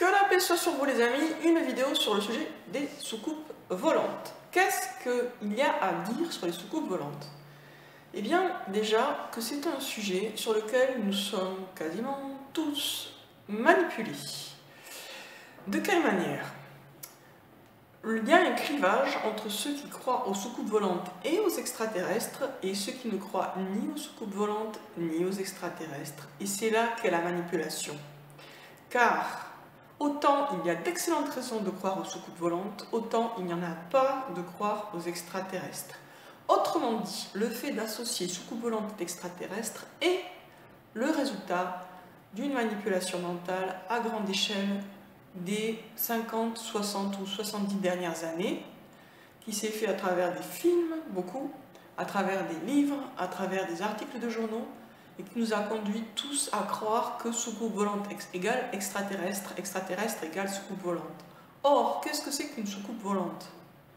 Que la paix soit sur vous les amis, une vidéo sur le sujet des soucoupes volantes. Qu'est-ce qu'il y a à dire sur les soucoupes volantes? Eh bien, déjà que c'est un sujet sur lequel nous sommes quasiment tous manipulés. De quelle manière? Il y a un clivage entre ceux qui croient aux soucoupes volantes et aux extraterrestres et ceux qui ne croient ni aux soucoupes volantes ni aux extraterrestres. Et c'est là qu'est la manipulation. Car autant il y a d'excellentes raisons de croire aux soucoupes volantes, autant il n'y en a pas de croire aux extraterrestres. Autrement dit, le fait d'associer soucoupe volante et extraterrestre est le résultat d'une manipulation mentale à grande échelle des 50, 60 ou 70 dernières années, qui s'est fait à travers des films, beaucoup, à travers des livres, à travers des articles de journaux, et qui nous a conduit tous à croire que soucoupe volante égale extraterrestre, extraterrestre égale soucoupe volante. Or, qu'est-ce que c'est qu'une soucoupe volante?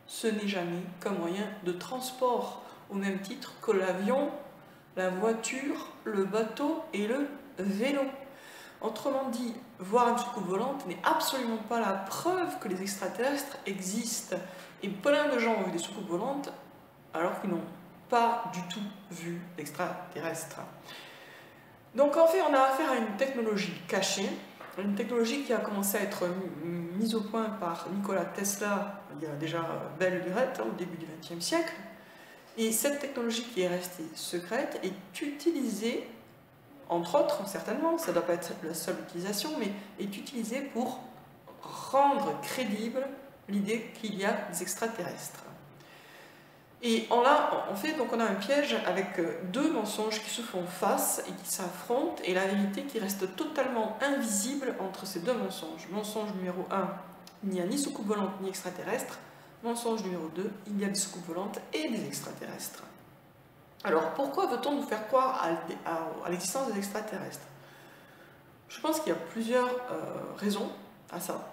Ce n'est jamais qu'un moyen de transport, au même titre que l'avion, la voiture, le bateau et le vélo. Autrement dit, voir une soucoupe volante n'est absolument pas la preuve que les extraterrestres existent. Et plein de gens ont vu des soucoupes volantes alors qu'ils n'ont pas du tout vu d'extraterrestres. Donc en fait, on a affaire à une technologie cachée, une technologie qui a commencé à être mise au point par Nikola Tesla il y a déjà belle lurette, au début du XXe siècle. Et cette technologie qui est restée secrète est utilisée, entre autres, certainement, ça ne doit pas être la seule utilisation, mais est utilisée pour rendre crédible l'idée qu'il y a des extraterrestres. Et en fait, donc on a un piège avec deux mensonges qui se font face et qui s'affrontent, et la vérité qui reste totalement invisible entre ces deux mensonges. Mensonge numéro 1, il n'y a ni soucoupe volante ni extraterrestre. Mensonge numéro 2, il y a des soucoupes volantes et des extraterrestres. Alors, pourquoi veut-on nous faire croire à l'existence des extraterrestres? Je pense qu'il y a plusieurs raisons à ça,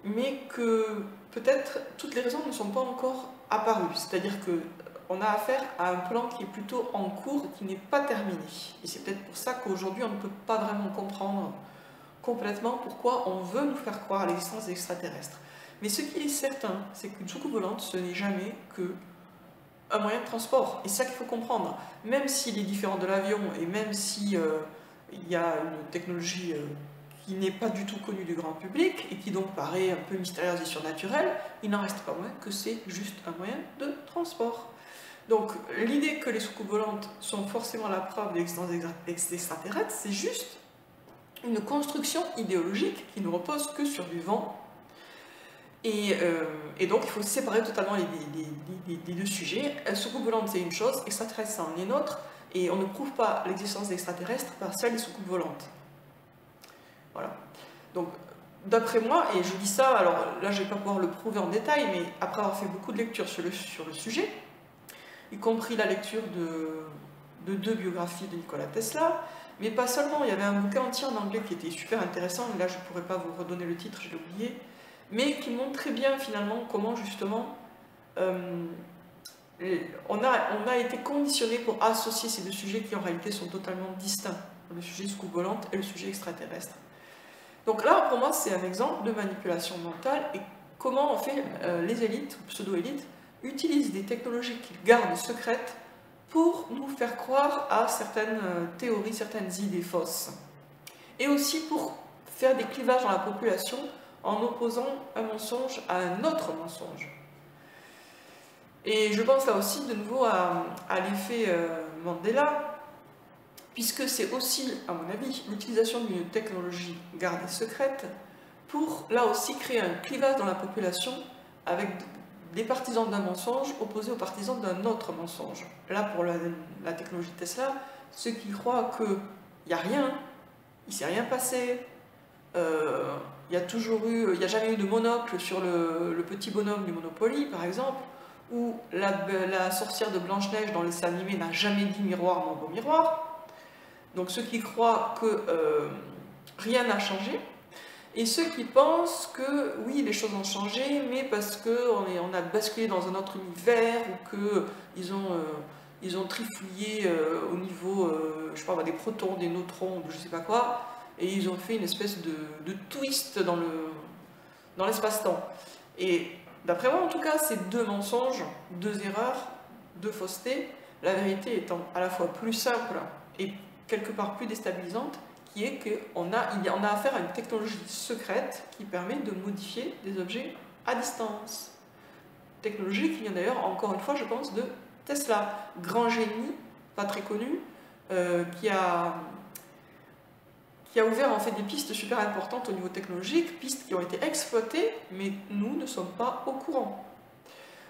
mais que peut-être toutes les raisons ne sont pas encore apparues. C'est-à-dire qu'on a affaire à un plan qui est plutôt en cours et qui n'est pas terminé. Et c'est peut-être pour ça qu'aujourd'hui, on ne peut pas vraiment comprendre complètement pourquoi on veut nous faire croire à l'existence des extraterrestres. Mais ce qui est certain, c'est qu'une soucoupe volante, ce n'est jamais qu'un moyen de transport. Et c'est ça qu'il faut comprendre. Même s'il est différent de l'avion, et même si il y a une technologie qui n'est pas du tout connue du grand public, et qui donc paraît un peu mystérieuse et surnaturelle, il n'en reste pas moins que c'est juste un moyen de transport. Donc l'idée que les soucoupes volantes sont forcément la preuve de l'existence des extraterrestres, c'est juste une construction idéologique qui ne repose que sur du vent. Et donc il faut séparer totalement les deux sujets. Soucoupe volante c'est une chose, extraterrestre c'en est une autre, et on ne prouve pas l'existence d'extraterrestres par celle des soucoupes volantes. Voilà. Donc d'après moi, et je dis ça, alors là je ne vais pas pouvoir le prouver en détail, mais après avoir fait beaucoup de lectures sur le sujet, y compris la lecture de deux biographies de Nikola Tesla, mais pas seulement, il y avait un bouquin entier en anglais qui était super intéressant, mais là je ne pourrais pas vous redonner le titre, je l'ai oublié, mais qui montre très bien finalement comment justement on a été conditionné pour associer ces deux sujets qui en réalité sont totalement distincts, le sujet soucoupe volante et le sujet extraterrestre. Donc là pour moi c'est un exemple de manipulation mentale et comment en fait les élites ou pseudo-élites utilisent des technologies qu'ils gardent secrètes pour nous faire croire à certaines théories, certaines idées fausses. Et aussi pour faire des clivages dans la population en opposant un mensonge à un autre mensonge. Et je pense là aussi de nouveau à l'effet Mandela, puisque c'est aussi, à mon avis, l'utilisation d'une technologie gardée secrète pour là aussi créer un clivage dans la population avec des partisans d'un mensonge opposés aux partisans d'un autre mensonge. Là, pour la technologie Tesla, ceux qui croient qu'il n'y a rien, il ne s'est rien passé, il n'y a jamais eu de monocle sur le petit bonhomme du Monopoly, par exemple, ou la sorcière de Blanche-Neige dans les dessins animés n'a jamais dit « miroir, mon beau miroir ». Donc ceux qui croient que rien n'a changé, et ceux qui pensent que oui, les choses ont changé, mais parce qu'on a basculé dans un autre univers, ou qu'ils ont trifouillé au niveau, je sais pas, des protons, des neutrons, ou je sais pas quoi, et ils ont fait une espèce de twist dans l'espace-temps. Et d'après moi, en tout cas, c'est deux mensonges, deux erreurs, deux faussetés, la vérité étant à la fois plus simple et quelque part plus déstabilisante, qui est qu'on a affaire à une technologie secrète qui permet de modifier des objets à distance. Technologie qui vient d'ailleurs, encore une fois, je pense, de Tesla. Grand génie, pas très connu, qui a ouvert en fait des pistes super importantes au niveau technologique, pistes qui ont été exploitées, mais nous ne sommes pas au courant.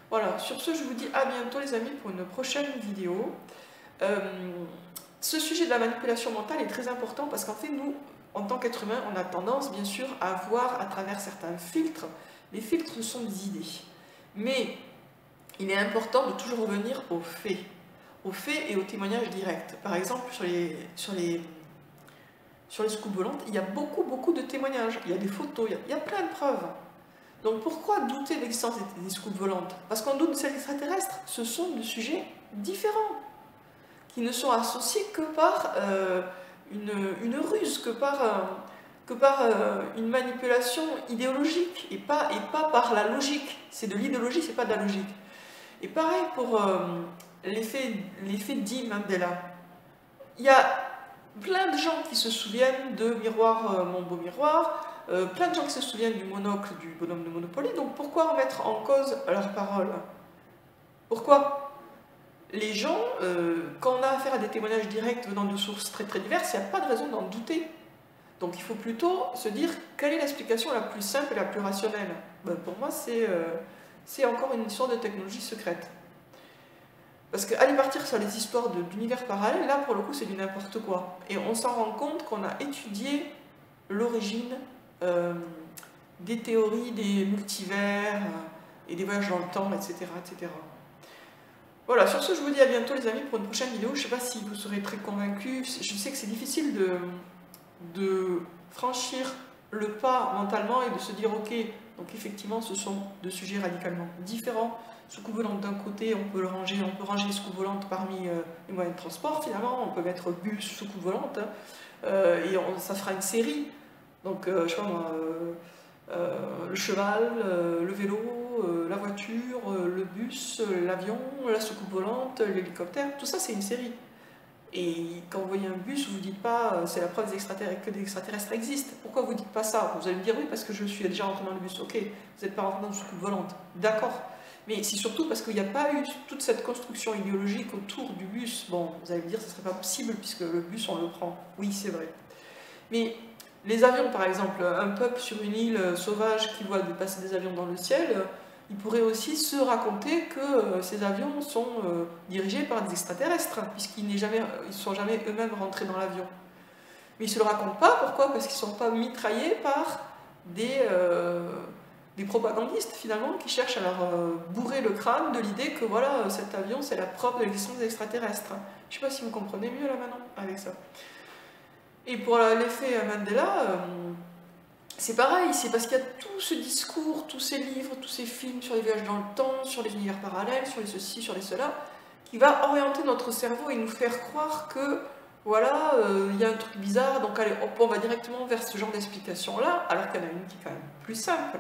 Voilà, sur ce, je vous dis à bientôt les amis pour une prochaine vidéo. Ce sujet de la manipulation mentale est très important parce qu'en fait, nous, en tant qu'être humain, on a tendance, bien sûr, à voir à travers certains filtres. Les filtres sont des idées. Mais il est important de toujours revenir aux faits et aux témoignages directs. Par exemple, sur les scoops volantes, il y a beaucoup de témoignages, il y a des photos, il y a plein de preuves. Donc pourquoi douter de l'existence des scoops volantes? Parce qu'on doute de celles extraterrestres. Ce sont des sujets différents, qui ne sont associés que par une ruse, que par une manipulation idéologique, et pas par la logique. C'est de l'idéologie, c'est pas de la logique. Et pareil pour l'effet dit Mandela. Il y a plein de gens qui se souviennent de Miroir, mon beau miroir, plein de gens qui se souviennent du monocle du bonhomme de Monopoly, donc pourquoi remettre en cause leurs paroles? Pourquoi? Les gens, quand on a affaire à des témoignages directs venant de sources très diverses, il n'y a pas de raison d'en douter. Donc il faut plutôt se dire quelle est l'explication la plus simple et la plus rationnelle. Ben, pour moi, c'est encore une histoire de technologie secrète. Parce qu'aller partir sur les histoires d'univers parallèles, là pour le coup c'est du n'importe quoi. Et on s'en rend compte qu'on a étudié l'origine des théories des multivers et des voyages dans le temps, etc., etc. Voilà, sur ce je vous dis à bientôt les amis pour une prochaine vidéo. Je ne sais pas si vous serez très convaincus, je sais que c'est difficile de franchir le pas mentalement et de se dire ok, donc effectivement ce sont deux sujets radicalement différents. Soucoupe volante d'un côté, on peut ranger les soucoupes volantes parmi les moyens de transport finalement, on peut mettre bus, soucoupe volante, et ça fera une série. Donc je sais pas moi, le cheval, le vélo, la voiture, le bus, l'avion, la soucoupe volante, l'hélicoptère, tout ça c'est une série. Et quand vous voyez un bus, vous ne dites pas c'est la preuve que des extraterrestres existent. Pourquoi vous ne dites pas ça? Vous allez me dire oui parce que je suis déjà rentré dans le bus. Ok, vous n'êtes pas rentré dans une soucoupe volante. D'accord. Mais c'est surtout parce qu'il n'y a pas eu toute cette construction idéologique autour du bus. Bon, vous allez me dire que ce ne serait pas possible puisque le bus on le prend. Oui, c'est vrai. Mais les avions par exemple, un peuple sur une île sauvage qui voit passer des avions dans le ciel, il pourrait aussi se raconter que ces avions sont dirigés par des extraterrestres, puisqu'ils ne sont jamais eux-mêmes rentrés dans l'avion. Mais ils ne se le racontent pas, pourquoi? Parce qu'ils ne sont pas mitraillés par des propagandistes, finalement, qui cherchent à leur bourrer le crâne de l'idée que voilà, cet avion, c'est la preuve de l'existence des extraterrestres. Je ne sais pas si vous comprenez mieux là maintenant avec ça. Et pour l'effet Mandela, c'est pareil, c'est parce qu'il y a tout ce discours, tous ces livres, tous ces films sur les voyages dans le temps, sur les univers parallèles, sur les ceci, sur les cela, qui va orienter notre cerveau et nous faire croire que, voilà, il y a un truc bizarre, donc allez, hop, on va directement vers ce genre d'explication-là, alors qu'il y en a une qui est quand même plus simple.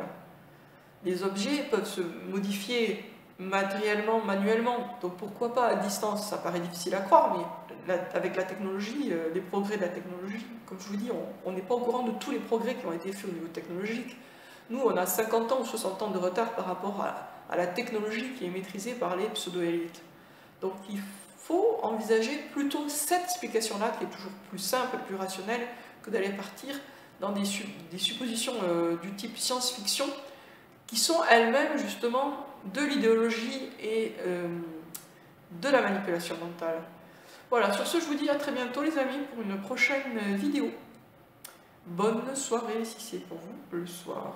Les objets peuvent se modifier matériellement, manuellement, donc pourquoi pas à distance? Ça paraît difficile à croire, mais avec la technologie, les progrès de la technologie, comme je vous dis, on n'est pas au courant de tous les progrès qui ont été faits au niveau technologique. Nous, on a 50 ans ou 60 ans de retard par rapport à la technologie qui est maîtrisée par les pseudo-élites. Donc il faut envisager plutôt cette explication-là, qui est toujours plus simple, plus rationnelle, que d'aller partir dans des suppositions du type science-fiction, qui sont elles-mêmes justement de l'idéologie et de la manipulation mentale. Voilà, sur ce, je vous dis à très bientôt les amis pour une prochaine vidéo. Bonne soirée si c'est pour vous le soir.